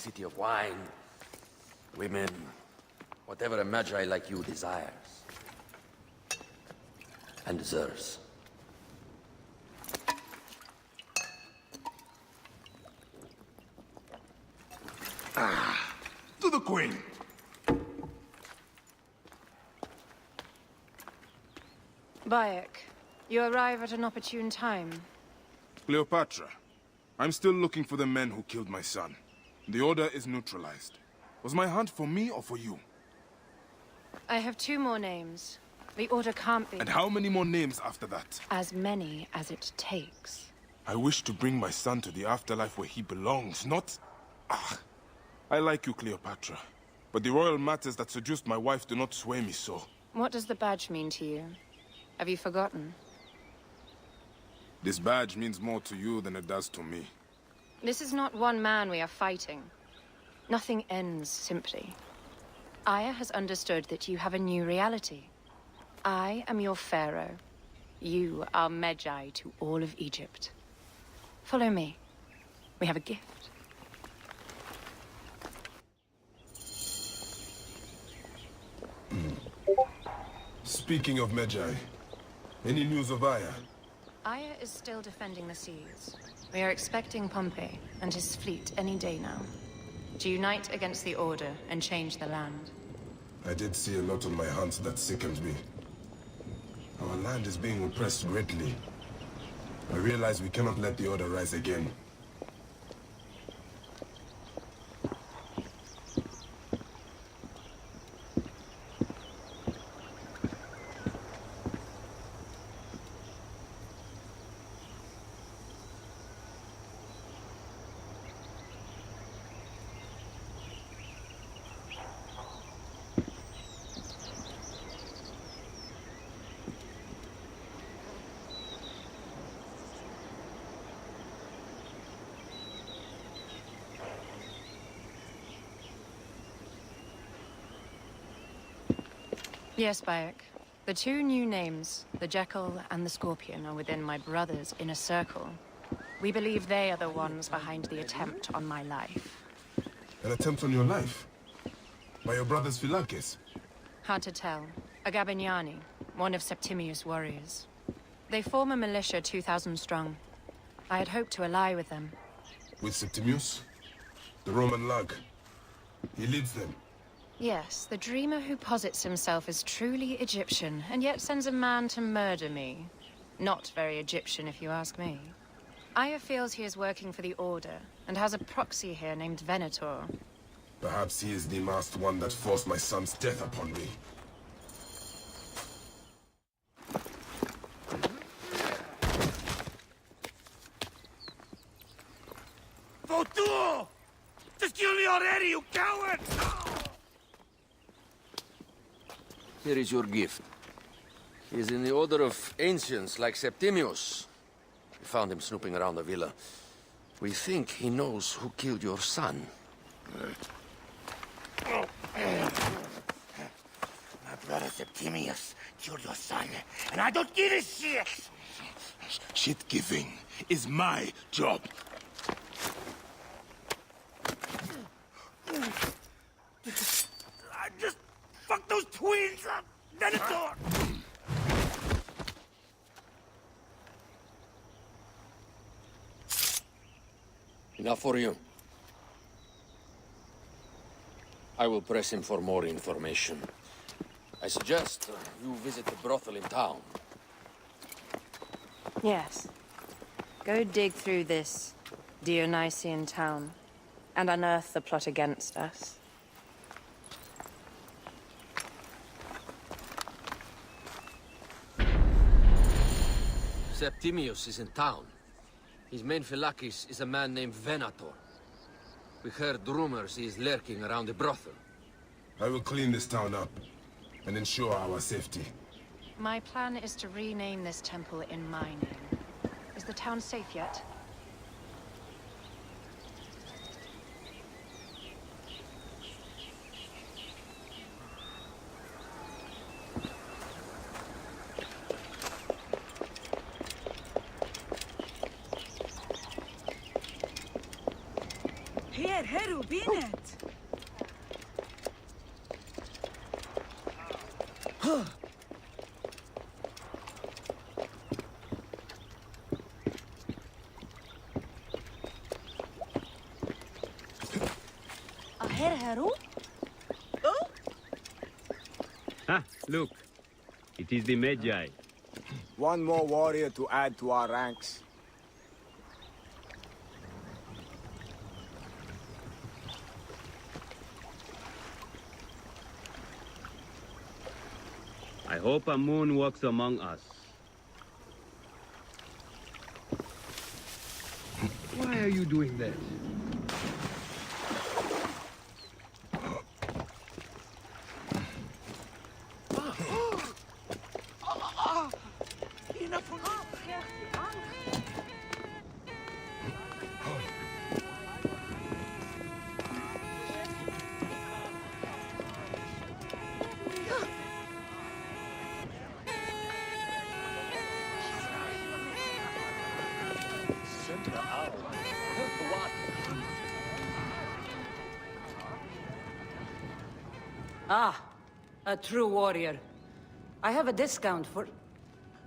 city of wine, women, whatever a magi like you desires. And deserves. To the Queen! Bayek, you arrive at an opportune time. Cleopatra, I'm still looking for the men who killed my son. The order is neutralized. Was my hunt for me or for you? I have 2 more names. The order can't be... And how many more names after that? As many as it takes. I wish to bring my son to the afterlife where he belongs, not... I like you, Cleopatra. But the royal matters that seduced my wife do not sway me so. What does the badge mean to you? Have you forgotten? This badge means more to you than it does to me. This is not one man we are fighting. Nothing ends simply. Aya has understood that you have a new reality. I am your pharaoh. You are Magi to all of Egypt. Follow me. We have a gift. Speaking of Magi, any news of Aya? Aya is still defending the seas. We are expecting Pompey and his fleet any day now, to unite against the Order and change the land. I did see a lot on my hunts that sickened me. Our land is being oppressed greatly. I realize we cannot let the Order rise again. Yes, Bayek. The 2 new names, the Jekyll and the Scorpion, are within my brother's inner circle. We believe they are the ones behind the attempt on my life. An attempt on your life? By your brother's Philakes? Hard to tell. A Gabignani, one of Septimius' warriors. They form a militia 2,000 strong. I had hoped to ally with them. With Septimius? The Roman lug? He leads them? Yes, the dreamer who posits himself as truly Egyptian, and yet sends a man to murder me. Not very Egyptian, if you ask me. Aya feels he is working for the Order, and has a proxy here named Venator. Perhaps he is the masked one that forced my son's death upon me. Votu! Just kill me already, you coward! Here is your gift. He is in the order of ancients like Septimius. We found him snooping around the villa. We think he knows who killed your son. My brother Septimius killed your son, and I don't give a shit! Shit-giving is my job. I just fucked those twins up! Venator! Enough for you. I will press him for more information. I suggest you visit the brothel in town. Yes. Go dig through this Dionysian town, and unearth the plot against us. Septimius is in town. His main Philakes is a man named Venator. We heard rumors he is lurking around the brothel. I will clean this town up and ensure our safety. My plan is to rename this temple in my name. Is the town safe yet? Here! Heru binet. Aher Heru? Oh? Ah, look. It is the Magi. One more warrior to add to our ranks. I hope a moon walks among us. Why are you doing that? Ah, a true warrior. I have a discount for...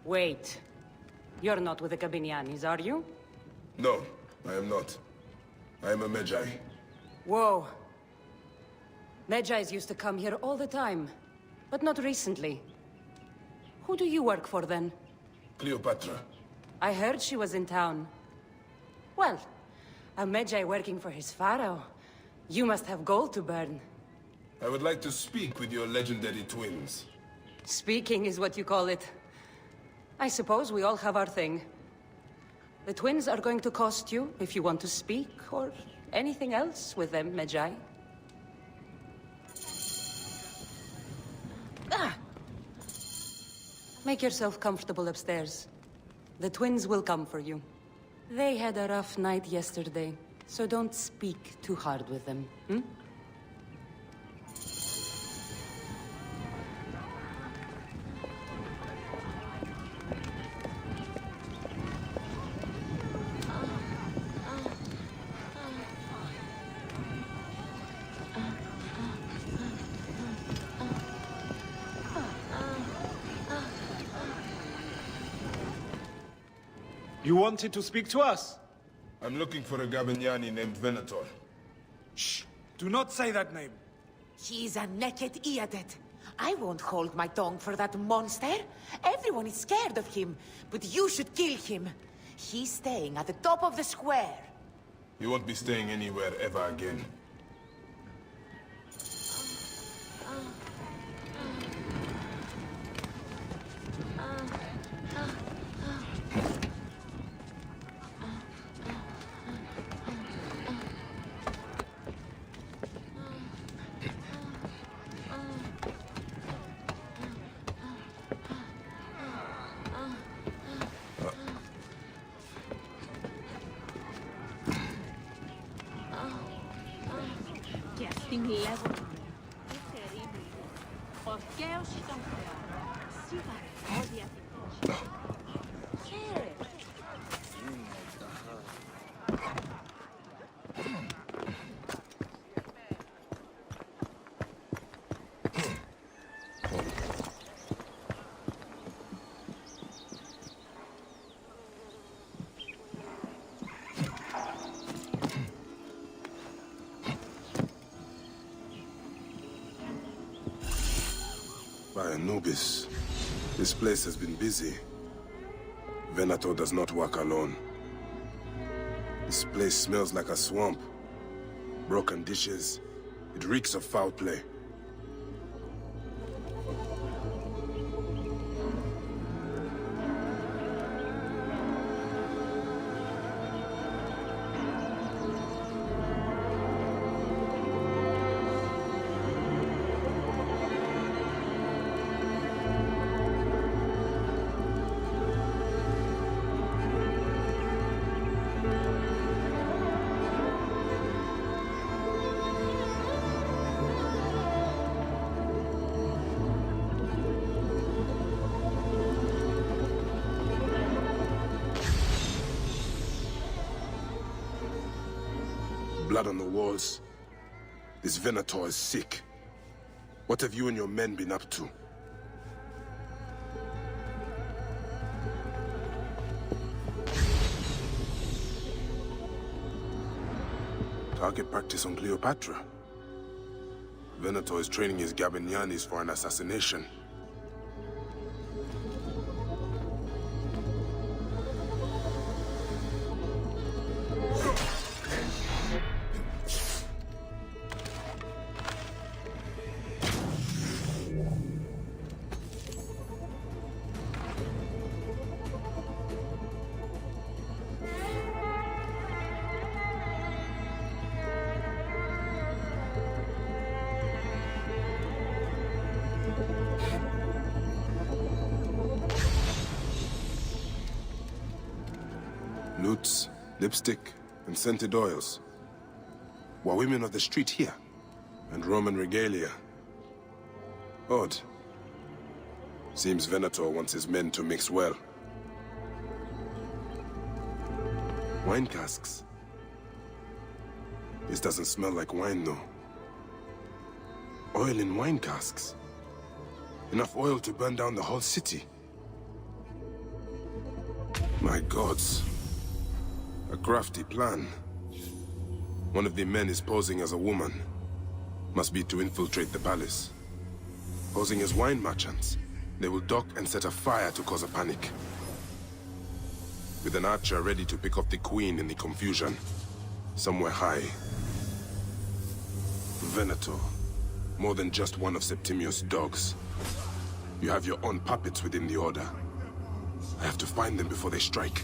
Wait. You're not with the Cabinianis, are you? No, I am not. I am a Magi. Whoa. Magi's used to come here all the time, but not recently. Who do you work for, then? Cleopatra. I heard she was in town. Well, a Magi working for his pharaoh. You must have gold to burn. I would like to speak with your legendary twins. Speaking is what you call it. I suppose we all have our thing. The twins are going to cost you if you want to speak, or anything else with them, Magi. Ah! Make yourself comfortable upstairs. The twins will come for you. They had a rough night yesterday, so don't speak too hard with them, hmm? You wanted to speak to us? I'm looking for a Gabignani named Venator. Shh! Do not say that name. He's a naked idiot. I won't hold my tongue for that monster. Everyone is scared of him, but you should kill him. He's staying at the top of the square. You won't be staying anywhere ever again. By Anubis, this place has been busy. Venator does not work alone. This place smells like a swamp. Broken dishes. It reeks of foul play. blood on the walls. This Venator is sick. What have you and your men been up to? Target practice on Cleopatra. Venator is training his Gabinianis for an assassination. Loots, lipstick, and scented oils. Were women of the street here? And Roman regalia. Odd. Seems Venator wants his men to mix well. Wine casks. This doesn't smell like wine, though. Oil in wine casks. Enough oil to burn down the whole city. My gods. A crafty plan. One of the men is posing as a woman. Must be to infiltrate the palace. Posing as wine merchants, they will dock and set a fire to cause a panic. With an archer ready to pick off the queen in the confusion. Somewhere high. Venator. More than just one of Septimius' dogs. You have your own puppets within the Order. I have to find them before they strike.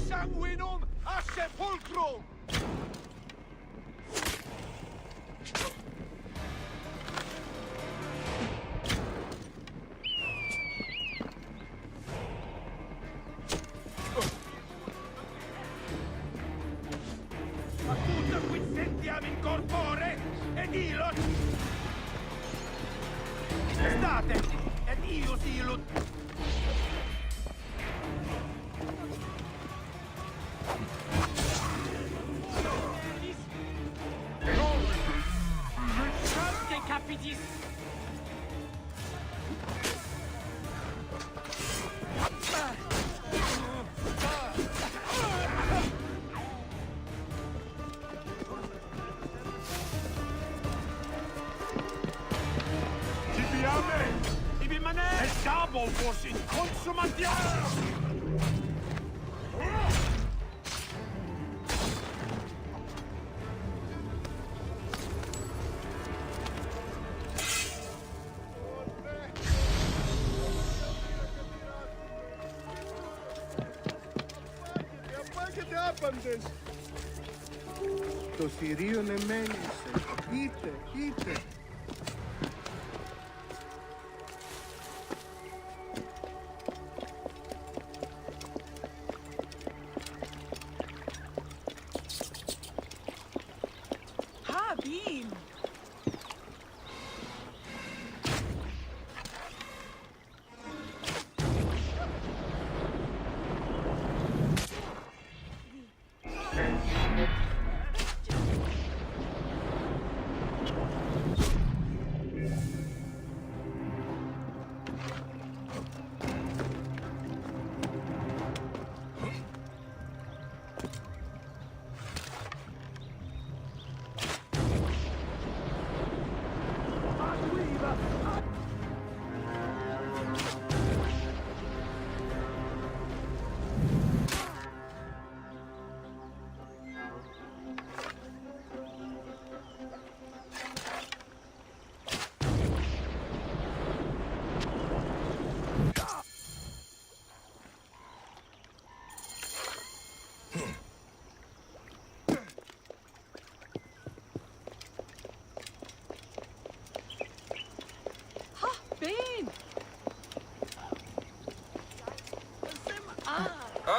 Sanguinum a sepulcrum! Acuta quid sentiam in corpore, ed ilot! State, ed ius ilut! Capitis! Tibiame! Ibimane! Esabo vos in consumantiam! άπαντες. Το θηρίο εμένησε. Είτε.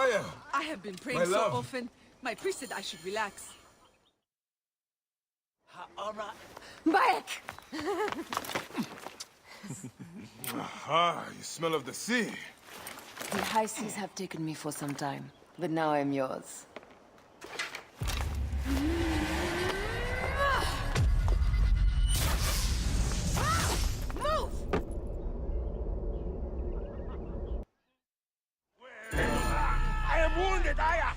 Aya! I have been praying so often. My priest said I should relax. Back! You smell of the sea. The high seas have taken me for some time, but now I'm yours. Move! I am wounded, Aya!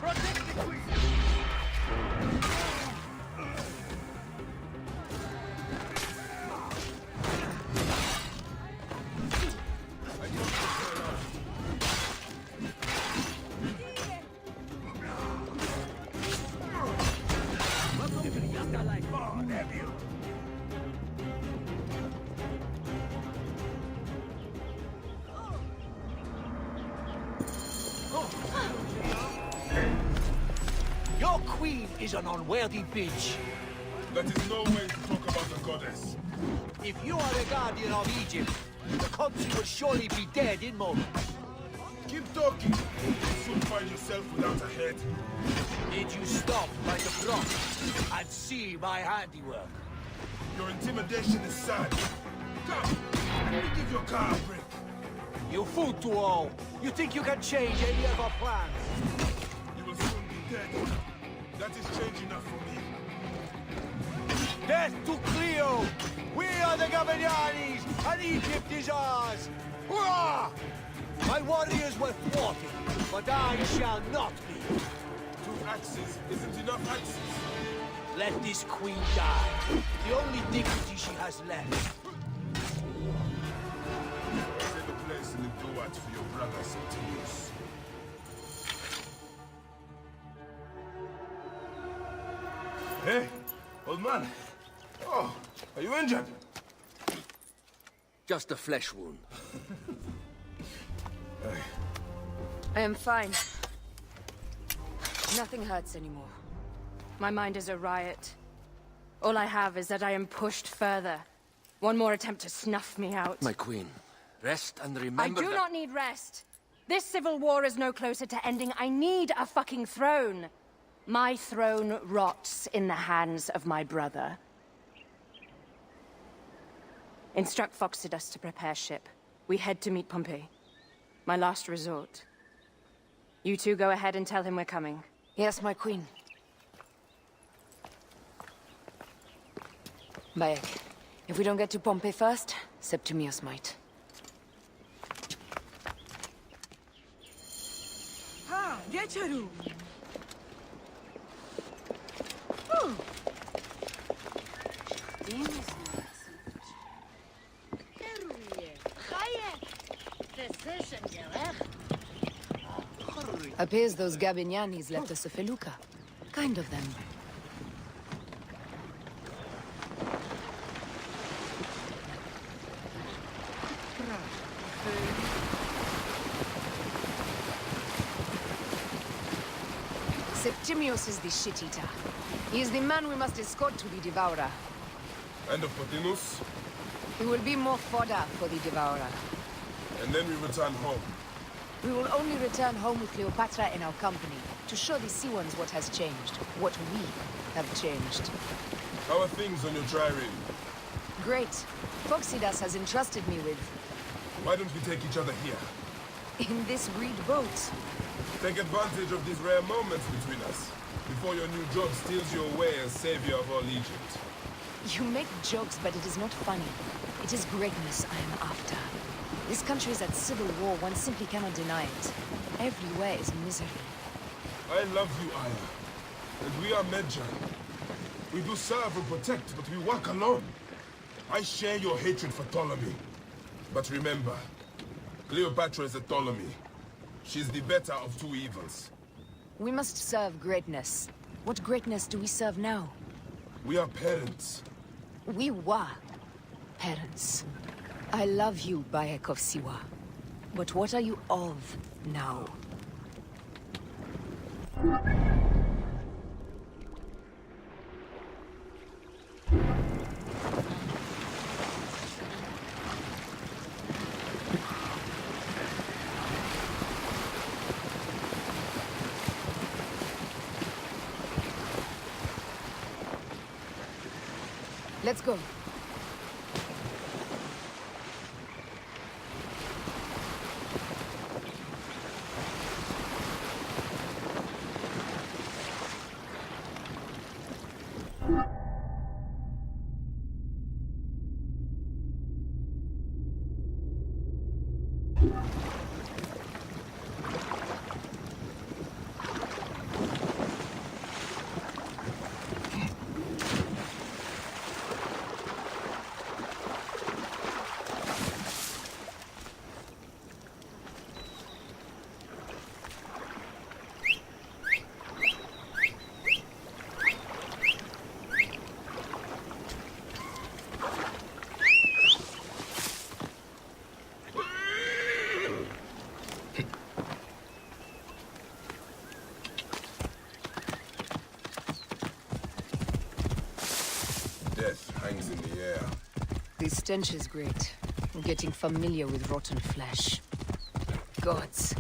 Protect the queen! Your queen is an unworthy bitch. That is no way to talk about the goddess. If you are the guardian of Egypt, the country will surely be dead in moments. Keep talking. You'll soon find yourself without a head. Did you stop by the front and see my handiwork? Your intimidation is sad. Come, let me give your car a break. You fool to all. You think you can change any of our plans? You will soon be dead. That is change enough for me. Death to Cleo! We are the Gabanianis, and Egypt is ours! Hurrah! My warriors were thwarted, but I shall not be. 2 axes isn't enough axes. Let this queen die. The only dignity she has left. Save a place in the Duat for your brother Septimius. Hey, old man. Oh, are you injured? Just a flesh wound. I am fine. Nothing hurts anymore. My mind is a riot. All I have is that I am pushed further. One more attempt to snuff me out. My queen, rest and remember I do not need rest. This civil war is no closer to ending. I need a fucking throne. My throne rots in the hands of my brother. Instruct Foxidus to prepare ship. We head to meet Pompey. My last resort. You two go ahead and tell him we're coming. Yes, my queen. Bayek, if we don't get to Pompey first, Septimius might. Ha! Geçeru! Appears those Gabinianis left us a felucca. Kind of them. Septimius is the shit-eater. He is the man we must escort to the Devourer. And of Potinus? He will be more fodder for the Devourer. And then we return home. We will only return home with Cleopatra in our company, to show the Sea Ones what has changed, what we have changed. How are things on your trireme? Great. Phoxidas has entrusted me with... Why don't we take each other here? in this reed boat. Take advantage of these rare moments between us, before your new job steals you away as savior of all Egypt. You make jokes, but it is not funny. It is greatness I am after. This country is at civil war, one simply cannot deny it. Everywhere is misery. I love you, Aya. And we are Medjay. We do serve and protect, but we work alone. I share your hatred for Ptolemy. But remember, Cleopatra is a Ptolemy. She's the better of two evils. We must serve greatness. What greatness do we serve now? We are parents. We were parents. I love you, Bayek of Siwa. But what are you of now? Let's go. Death hangs in the air. The stench is great. I'm getting familiar with rotten flesh. Gods.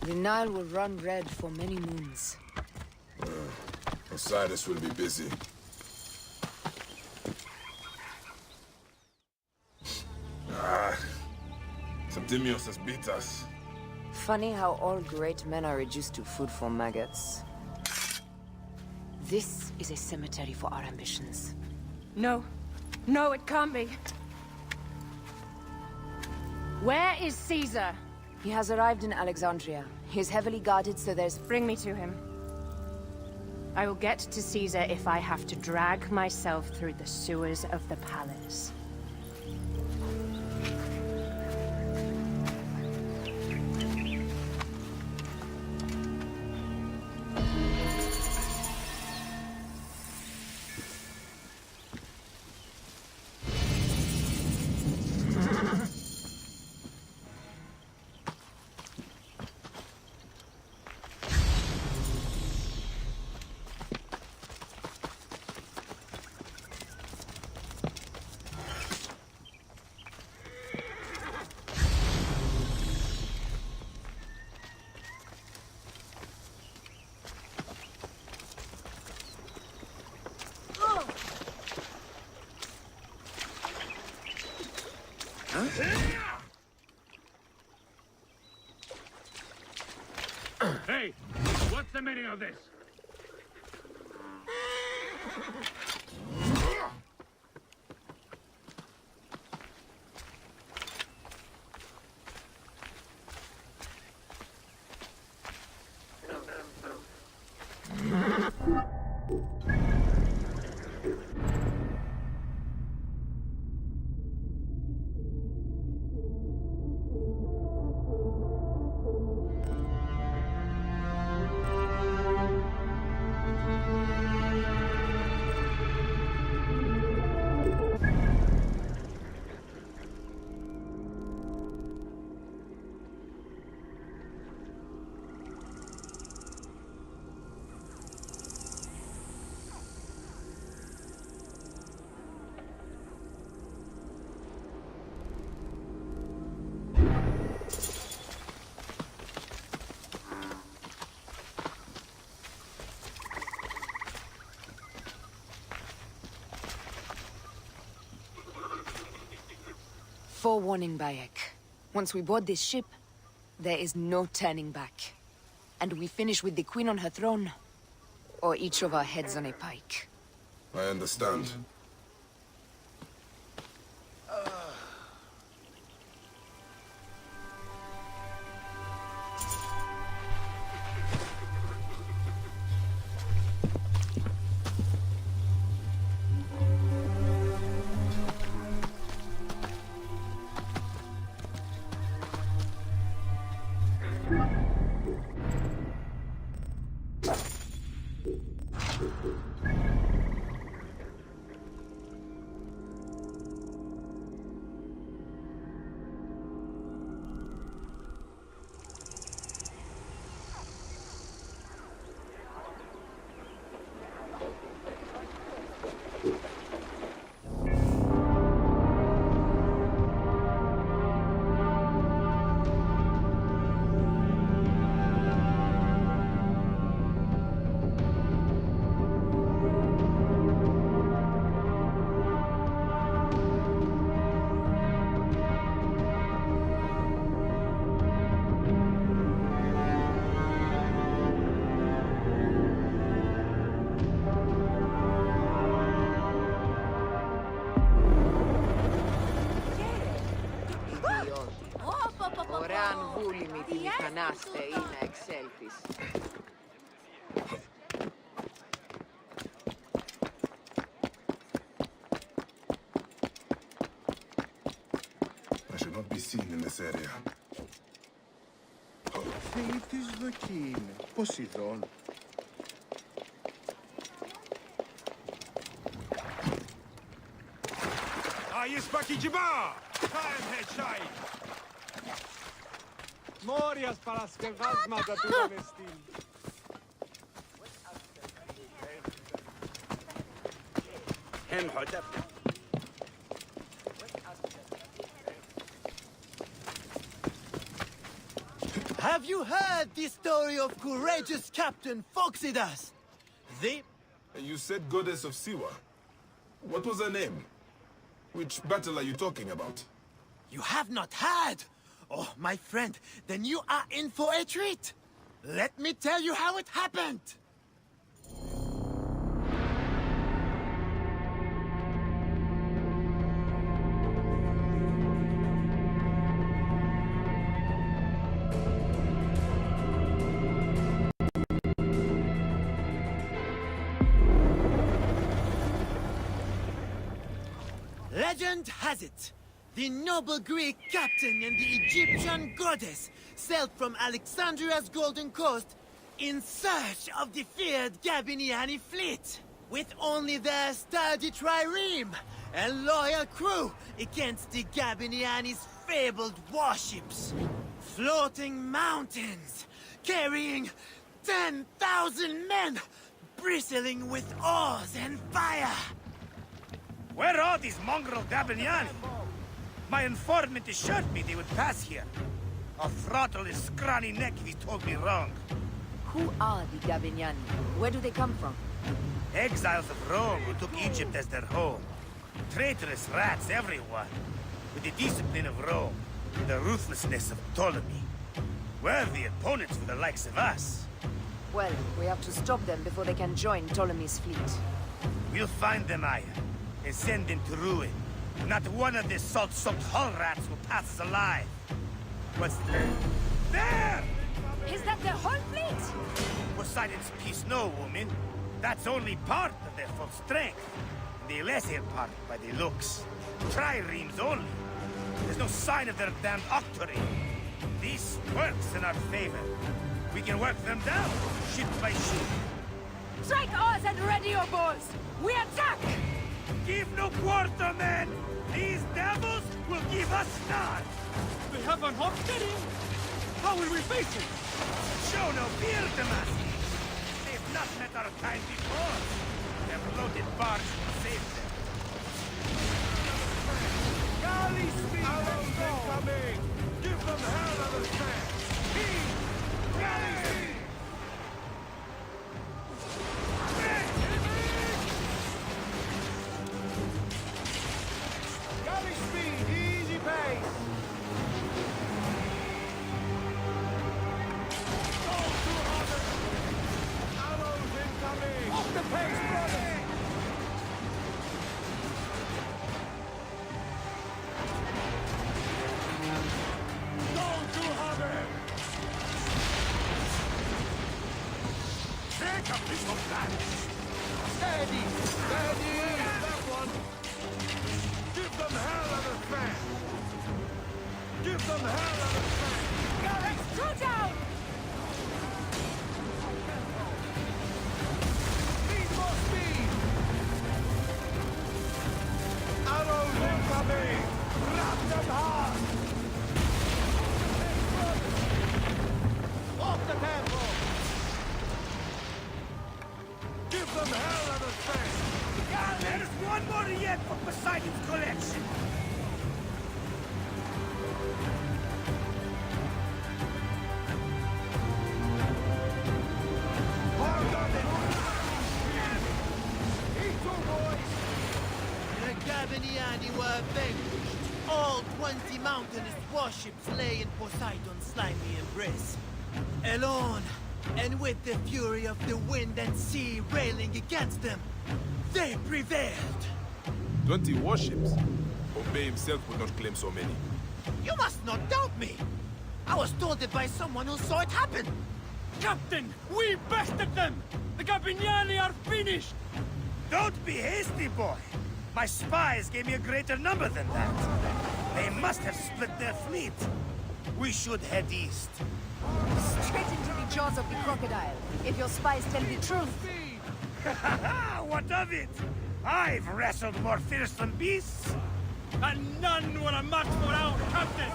The Nile will run red for many moons. Osiris will be busy. Septimius has beat us. Funny how all great men are reduced to food for maggots. This is a cemetery for our ambitions. No. No, it can't be. Where is Caesar? He has arrived in Alexandria. He is heavily guarded, so there's... Bring me to him. I will get to Caesar if I have to drag myself through the sewers of the palace. Hey! What's the meaning of this? Forewarning, Bayek. Once we board this ship, there is no turning back. And we finish with the Queen on her throne, or each of our heads on a pike. I understand. Ωραία αν βούλημη τη μηχανάστε ή να εξέλθεις. I should not be seen in this area. Θεή της δοκή είναι. Ποσειδών. Ayıspaki ciba! Kaim heçay! Morias παρασκευάσματα του Βανεστίν. Have you heard the story of courageous Captain Phoxidas? You said goddess of Siwa. What was her name? Which battle are you talking about? You have not heard? Oh, my friend, then you are in for a treat. Let me tell you how it happened. Legend has it, the noble Greek captain and the Egyptian goddess sailed from Alexandria's Golden Coast in search of the feared Gabiniani fleet, with only their sturdy trireme and loyal crew against the Gabiniani's fabled warships. Floating mountains, carrying 10,000 men, bristling with oars and fire. Where are these mongrel Gabiniani? My informant assured me they would pass here. I'll throttle his scrawny neck if he told me wrong. Who are the Gabiniani? Where do they come from? Exiles of Rome who took Egypt as their home. Traitorous rats, everyone. With the discipline of Rome, and the ruthlessness of Ptolemy. Worthy opponents for the likes of us. Well, we have to stop them before they can join Ptolemy's fleet. We'll find them, Aya, and send them to ruin. Not one of the salt-soaked hull rats will pass us alive. What's there? There! Is that their whole fleet? Poseidon's peace, no, woman. That's only part of their full strength. The lesser part by the looks. Triremes only. There's no sign of their damned octory. This works in our favor. We can work them down, ship by ship. Strike oars and ready your bows! We attack! Give no quarter, men! These devils will give us none! They have an hostility? How will we face it? Show no fear, Damascus! They've not met our kind before. Their bloated barge will save them. Galley speed coming! Give them hell of a chance! Speed! Galley speed! Galley speed, easy pace! Steady! Steady! That one! Give them hell of a fan! Give them hell of a fan! Guys, throw down! Need more speed! Arrows incoming! Wrap them hard! Off the tempo! Give them hell of a fan! There's one more yet for Poseidon's collection. The Gabiniani were vanquished. All 20 mountainous warships lay in Poseidon's slimy embrace. Alone, and with the fury of the wind and sea railing against them, they prevailed. 20 warships? Obey himself would not claim so many. You must not doubt me. I was told it by someone who saw it happen. Captain, we bested them! The Gabiniani are finished! Don't be hasty, boy. My spies gave me a greater number than that. They must have split their fleet. We should head east. Straight into the jaws of the crocodile, if your spies tell the truth. What of it? I've wrestled more fearsome beasts. And none were a match for our captain.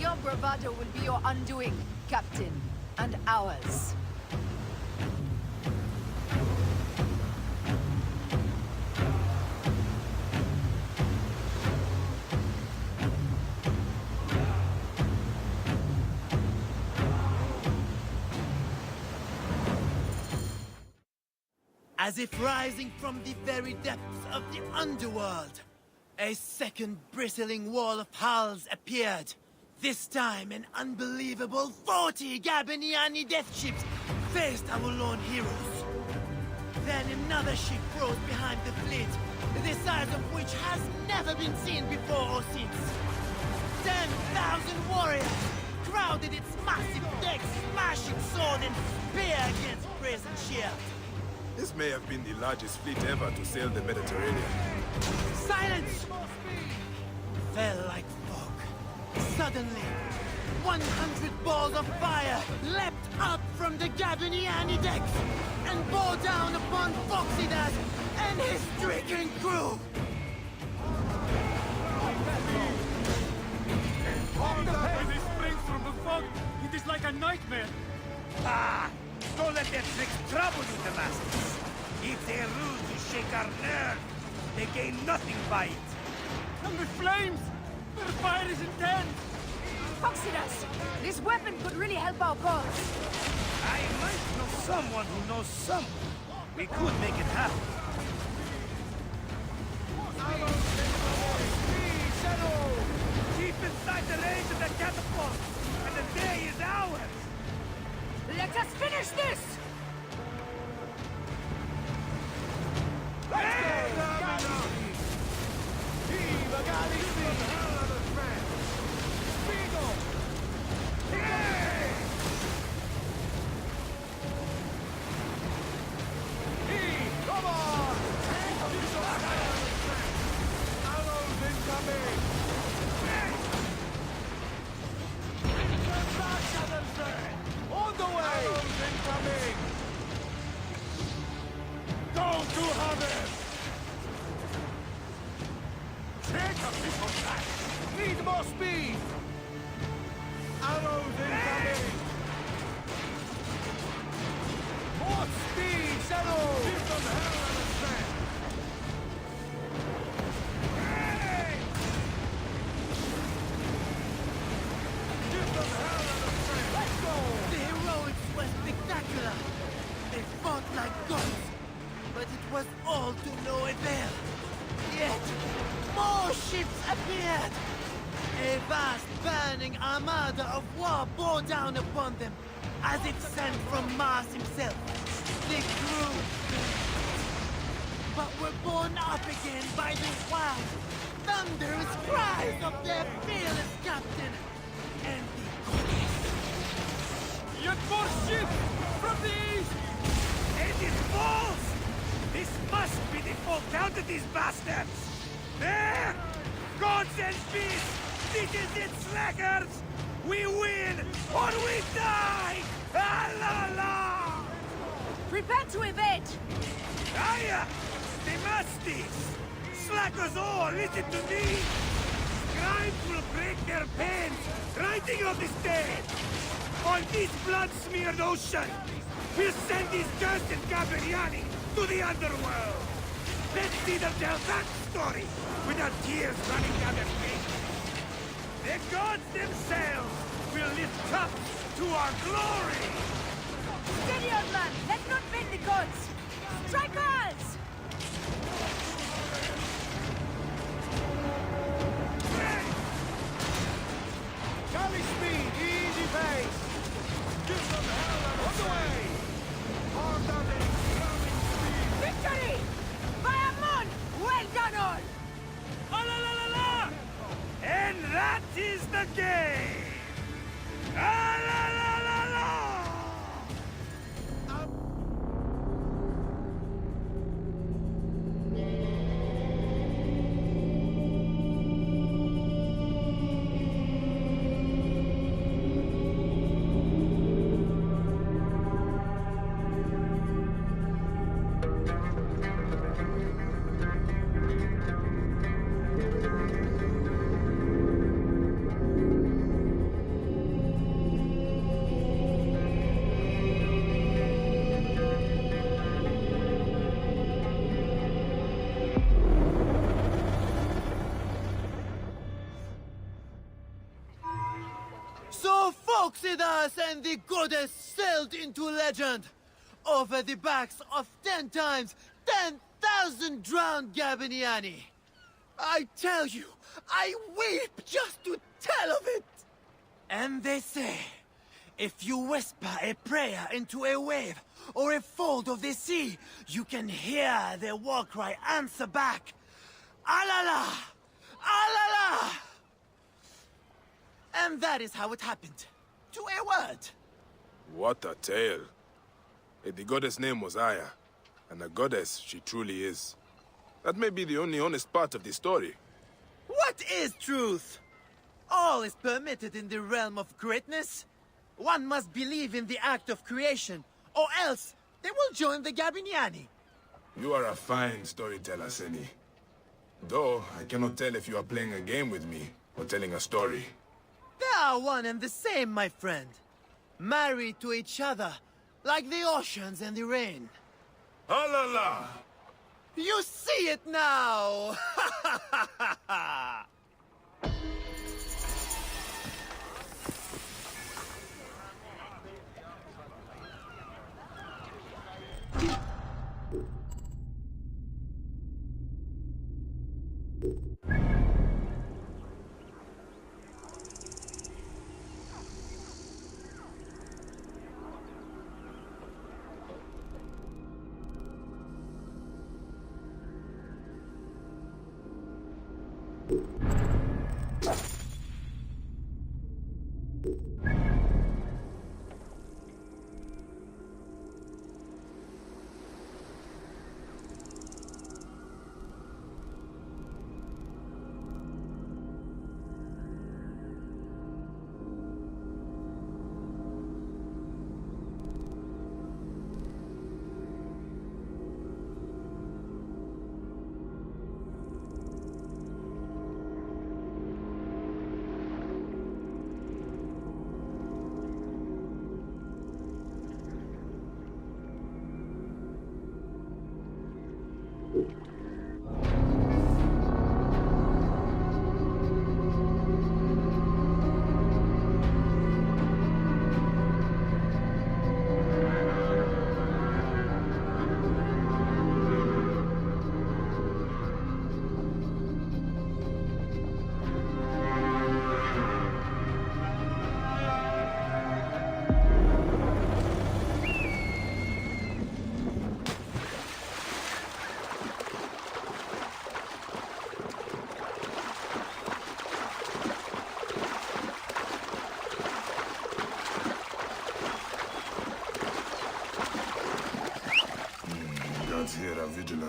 Your bravado will be your undoing, Captain, and ours. As if rising from the very depths of the underworld, a second bristling wall of hulls appeared. This time, an unbelievable 40 Gabiniani death ships faced our lone heroes. Then another ship rose behind the fleet, the size of which has never been seen before or since. 10,000 warriors crowded its massive decks, smashing sword and spear against brazen shield. This may have been the largest fleet ever to sail the Mediterranean. Silence! Fell like fog. Suddenly, 100 balls of fire leapt up from the Gabiniani decks and bore down upon Foxidas and his stricken crew. When they spring from the fog, it is like a nightmare. Ah! Don't let their tricks trouble you, Damascus. It's a ruse to shake our nerve. They gain nothing by it. And the flames! Their fire is intense! Foxidas, this weapon could really help our cause. I might know someone who knows someone. We could make it happen. Keep inside the range of the catapult, and the day is ours! Let us finish this! Need more speed! Arrows incoming! More speed, Settle! Give them hell of a sand! Give them hell of a sand! Let's go! The heroics were spectacular. They fought like gods, but it was all to no avail. Yet, more ships appeared! A vast, burning armada of war bore down upon them, as if sent from Mars himself. They grew, but were borne up again by the wild, thunderous cries of their fearless captain and the goddess. Yet more ships from the east! It is false! This must be the full count of these bastards! There! Gods and beasts! This is it, slackers! We win or we die! Ah, la, la! Prepare to evade! Aya! The masties! Slackers all, listen to me! Scribes will break their pens, writing on this dead! On this blood-smeared ocean, we'll send these cursed Gabriani to the underworld! Let's see them tell that story without tears running down their faces! The gods themselves will lift cups to our glory! Steady, old man! Let's not bend the gods! Strikers! Galley speed, easy pace. Give them hell on the way. Armed at a coming speed. Victory! By Amun! Well done, all! Ah, la, la, la, la! And that is the game! Ah, la, la, la, la! So Foxidas and the goddess sailed into legend over the backs of 10 times 10,000 drowned Gabiniani. I tell you, I weep just to tell of it. And they say, if you whisper a prayer into a wave or a fold of the sea, you can hear their war cry answer back. Alala! Alala! And that is how it happened. To a word. What a tale. The goddess' name was Aya, and a goddess she truly is. That may be the only honest part of the story. What is truth? All is permitted in the realm of greatness. One must believe in the act of creation, or else they will join the Gabiniani. You are a fine storyteller, Seni. Though, I cannot tell if you are playing a game with me, or telling a story. They are one and the same, my friend. Married to each other, like the oceans and the rain. Halala! You see it now!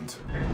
understand.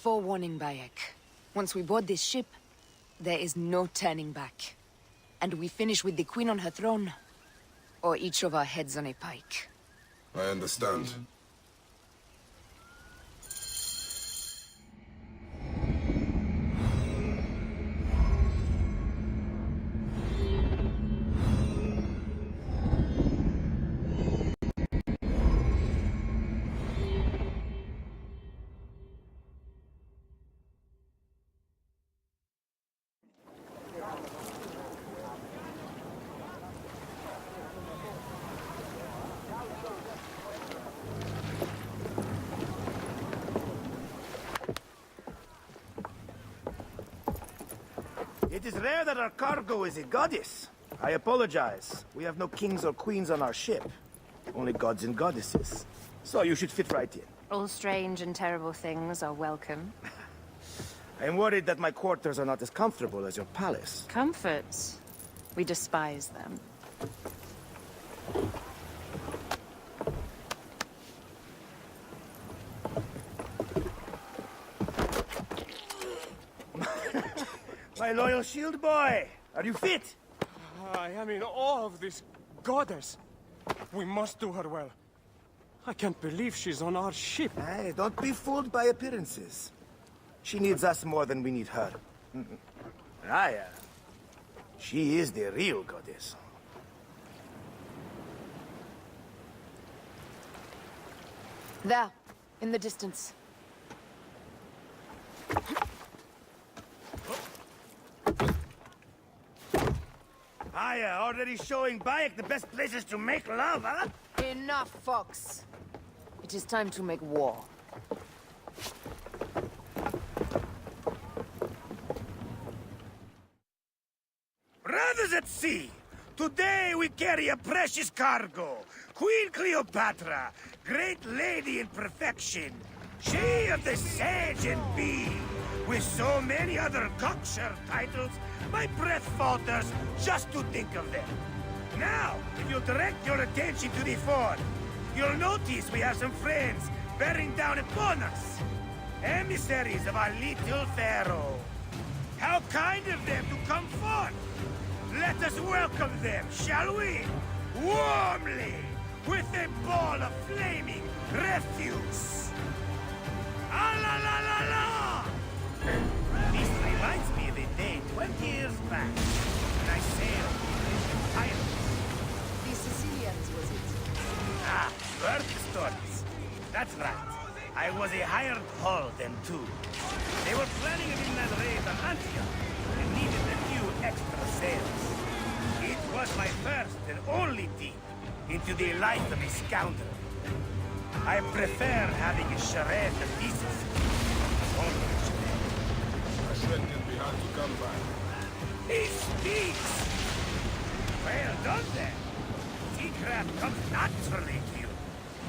Forewarning, Bayek. Once we board this ship, there is no turning back. And we finish with the Queen on her throne, or each of our heads on a pike. I understand. It is rare that our cargo is a goddess. I apologize. We have no kings or queens on our ship. Only gods and goddesses. So you should fit right in. All strange and terrible things are welcome. I am worried that my quarters are not as comfortable as your palace. Comforts. We despise them. My loyal shield boy, are you fit? I am in awe of this goddess. We must do her well. I can't believe she's on our ship. Hey, don't be fooled by appearances. She needs us more than we need her. Raya, she is the real goddess. There, in the distance. Raya, already showing Bayek the best places to make love, huh? Enough, Fox. It is time to make war. Brothers at sea, today we carry a precious cargo. Queen Cleopatra, great lady in perfection. She of the Sage and Bee. With so many other cocksure titles, my breath falters just to think of them. Now, if you'll direct your attention to the fort, you'll notice we have some friends bearing down upon us. Emissaries of our little pharaoh. How kind of them to come forth! Let us welcome them, shall we? Warmly, with a ball of flaming refuse. Ah la la la la! This reminds me of a day 20 years back, when I sailed with pirates. The Sicilians, was it? Ah, you heard the stories. That's right. I was a hired hull then too. They were planning an inland raid on Antioch and needed a few extra sails. It was my first and only deep into the life of a scoundrel. I prefer having a charade of decency. Only a charade. A shred can be hard to come by. He speaks! Well done then. Seacraft comes naturally to you.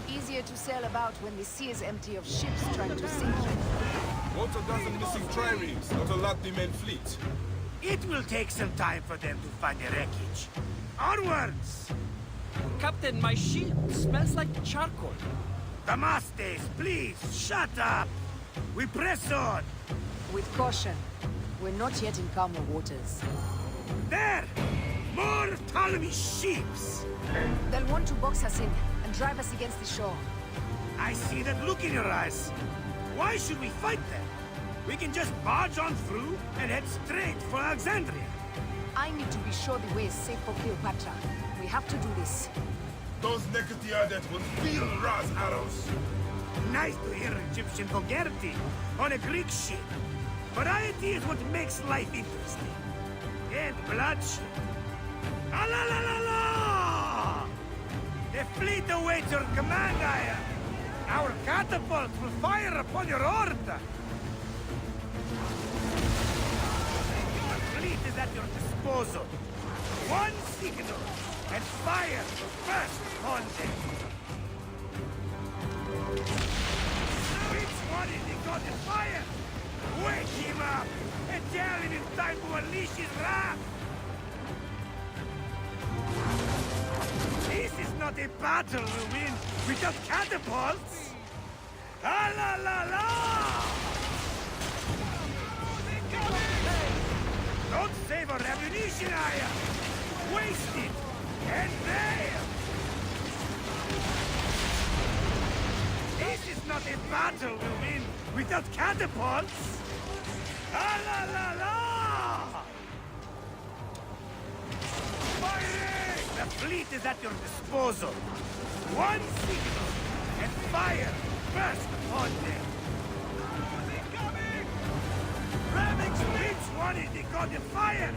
Easier to sail about when the sea is empty of ships trying to sink you. What a dozen missing triremes, not a lot the main fleet. It will take some time for them to find the wreckage. Onwards! Captain, my ship smells like charcoal. Damastes, please, shut up! We press on! With caution. We're not yet in calmer waters. There! More Ptolemy ships! They'll want to box us in and drive us against the shore. I see that look in your eyes. Why should we fight them? We can just barge on through and head straight for Alexandria. I need to be sure the way is safe for Cleopatra. We have to do this. Those Nekatiadet will feel Ra's arrows. Nice to hear Egyptian vulgarity on a Greek ship. Variety is what makes life interesting. And bloodshed. Ah la la la la! The fleet awaits your command, Aya. Our catapults will fire upon your order. Our fleet is at your disposal. One signal, and fire first on them. Which one is the god of fire? Wake him up and tell him it's time to unleash his wrath. This is not a battle we'll win without catapults. Ah la la la! Don't save our ammunition, Aya! Waste it! And there! This is not a battle we'll win without catapults! Ah la la la! Firing! The fleet is at your disposal. One signal, and fire first on them. Which one is the god of fire?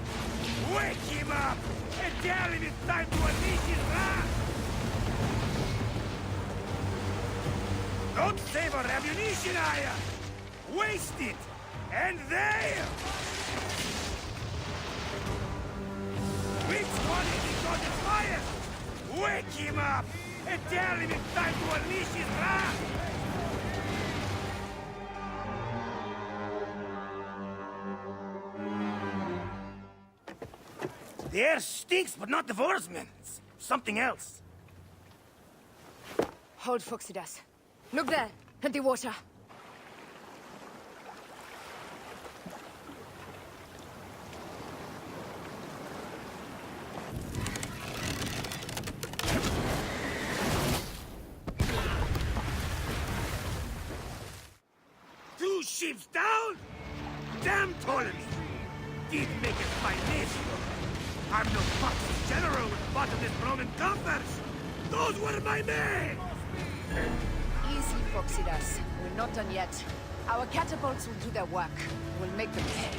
Wake him up and tell him it's time to unleash his wrath! Don't save our ammunition, Aya! Waste it! And there! Which one is the god of fire? Wake him up and tell him it's time to unleash his wrath! The air stinks, but not the horsemen. It's something else. Hold, Phoxidas. Look there, at the water. Two ships down? Damn Ptolemy! Didn't make it by nation. I'm no foxy general with bottomless Roman coffers! Those were my men! Easy, Phoxidas. We're not done yet. Our catapults will do their work. We'll make them pay.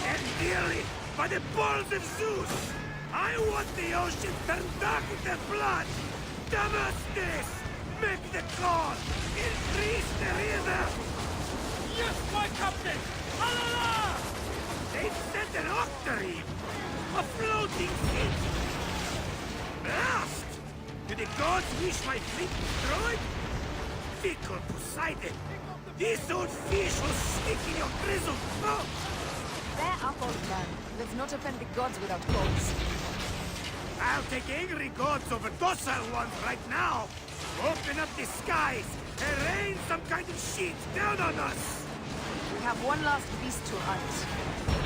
And dearly, by the balls of Zeus! I want the ocean turned dark with their blood! Damascus! Make the call! Increase the river! Yes, my captain! Alala! They've set an octarine! A floating city! Blast! Do the gods wish my fleet destroyed? Fickle Poseidon! This old fish will stick in your grizzled throat! They're up, old man. Let's not offend the gods without cause. I'll take angry gods over docile ones right now! Open up the skies and rain some kind of shit down on us! We have one last beast to hunt.